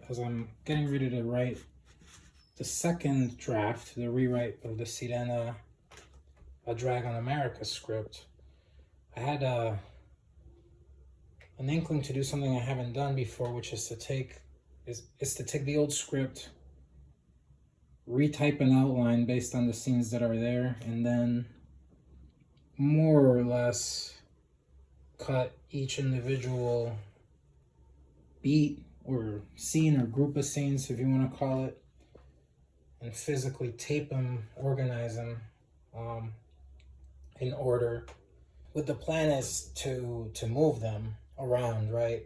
because I'm getting ready to write the second draft, the rewrite of the Sirena, A Drag on America script. I had an inkling to do something I haven't done before, which is to take the old script, retype an outline based on the scenes that are there, and then more or less cut each individual beat or scene or group of scenes, if you want to call it, and physically tape them, organize them in order. With the plan is to move them around, right?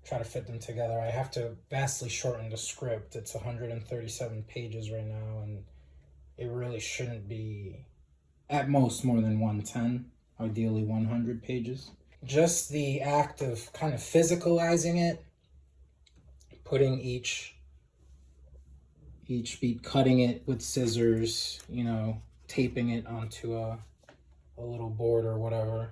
Try to fit them together. I have to vastly shorten the script. It's 137 pages right now, and it really shouldn't be at most more than 110, ideally 100 pages. Just the act of kind of physicalizing it, putting each beat, cutting it with scissors, taping it onto a little board or whatever.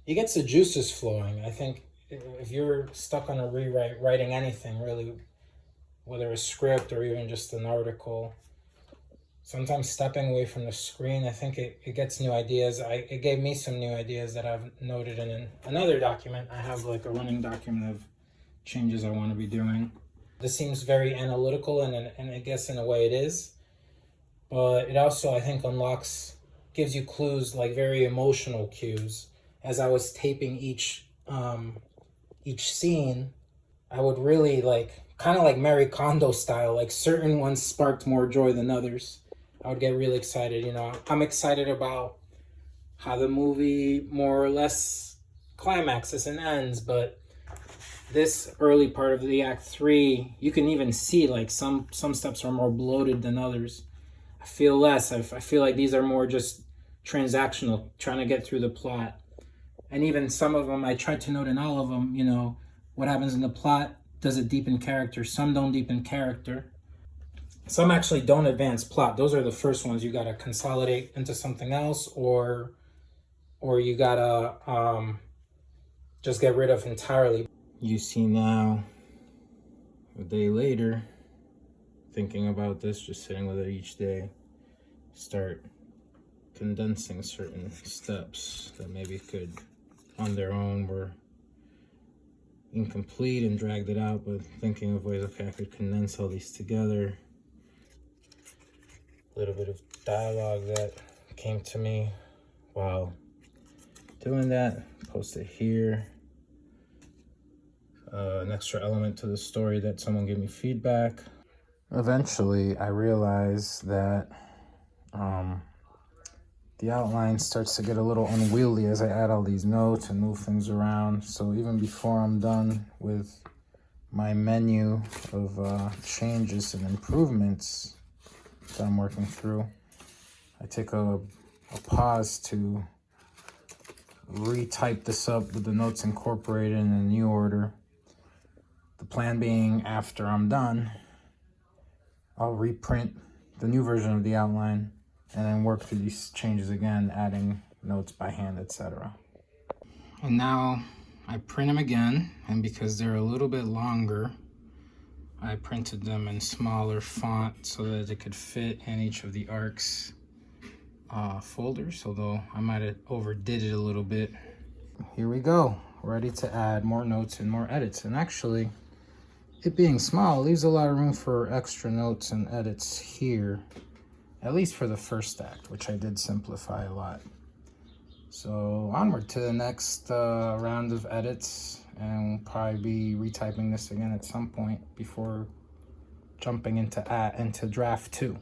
It gets the juices flowing. I think if you're stuck on a rewrite, writing anything really, whether a script or even just an article, sometimes stepping away from the screen, I think it gets new ideas. It gave me some new ideas that I've noted in another document. I have like a running document of changes I want to be doing. This seems very analytical, and I guess in a way it is. But it also, I think, gives you clues, like very emotional cues. As I was taping each scene, I would really kind of like Marie Kondo style, like certain ones sparked more joy than others. I would get really excited. I'm excited about how the movie more or less climaxes and ends, but this early part of the Act 3, you can even see like some steps are more bloated than others. I feel less. I feel like these are more just transactional, trying to get through the plot. And even some of them, I tried to note in all of them, what happens in the plot, does it deepen character? Some don't deepen character. Some actually don't advance plot. Those are the first ones you gotta consolidate into something else, or you gotta just get rid of entirely. You see now, a day later, thinking about this, just sitting with it each day, start condensing certain steps that maybe could, on their own, were incomplete and dragged it out, but thinking of ways, okay, I could condense all these together. A little bit of dialogue that came to me while doing that, post it here. An extra element to the story that someone gave me feedback. Eventually, I realized that the outline starts to get a little unwieldy as I add all these notes and move things around. So even before I'm done with my menu of changes and improvements that I'm working through, I take a pause to retype this up with the notes incorporated in a new order. The plan being, after I'm done, I'll reprint the new version of the outline and then work through these changes again, adding notes by hand, etc. And now I print them again, and because they're a little bit longer, I printed them in smaller font so that it could fit in each of the arcs folders, although I might have overdid it a little bit. Here we go, ready to add more notes and more edits. And actually, it being small leaves a lot of room for extra notes and edits here, at least for the first act, which I did simplify a lot. So onward to the next round of edits, and we'll probably be retyping this again at some point before jumping into draft 2.